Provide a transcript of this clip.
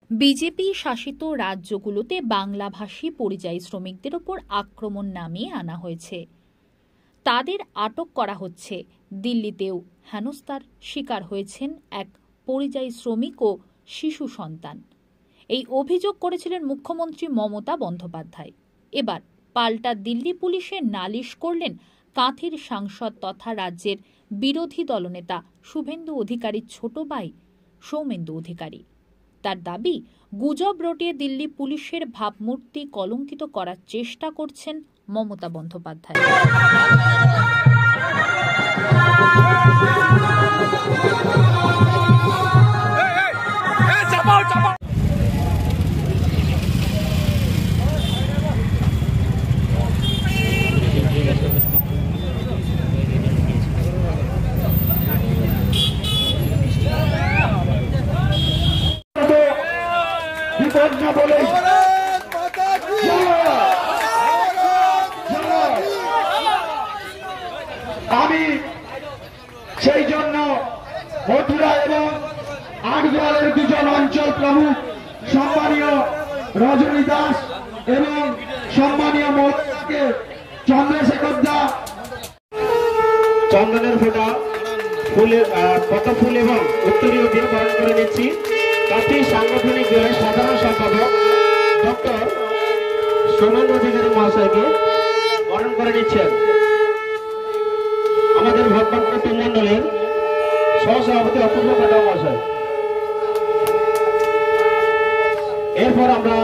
BJP শাসিত রাজ্যগুলোতে বাংলাভাষী পরিযায়ী শ্রমিকদের ওপর আক্রমণ নামিয়ে আনা হয়েছে। তাদের আটক করা হচ্ছে। দিল্লিতেও হেনস্থার শিকার হয়েছেন এক পরিযায়ী শ্রমিক ও শিশু সন্তান। এই অভিযোগ করেছিলেন মুখ্যমন্ত্রী মমতা বন্দ্যোপাধ্যায়। এবার পাল্টা দিল্লি পুলিশের নালিশ করলেন কাঁথির সাংসদ তথা রাজ্যের বিরোধী দলনেতা শুভেন্দু অধিকারীর ছোট ভাই সৌমেন্দু অধিকারী। তার দাবি, গুজব রটিয়ে দিল্লি পুলিশের ভাবমূর্তি কলঙ্কিত করার চেষ্টা করছেন মমতা বন্দ্যোপাধ্যায়। আমি সেই জন্য মথুরা এবং আটগড়ের দুজন অঞ্চল প্রমুখ সম্মানীয় রজনী দাস এবং সম্মানীয় মহিলাকে চন্দ্রশেখর দা চন্দনের ফোঁটা ফুলের পদ্ম ফুল এবং উত্তরীয় দিয়ে বরণ করে নিচ্ছি। কাঁথির সাংগঠনিক জেলার সাধারণ সম্পাদক ডক্টর সৌমেন্দু অধিকারী মহাশয়কে বরণ করে নিচ্ছেন আমাদের ভোটবাক্য মন্ডলের সহসভাপতি অপূর্ব কাটা মহাশয়। এরপর আমরা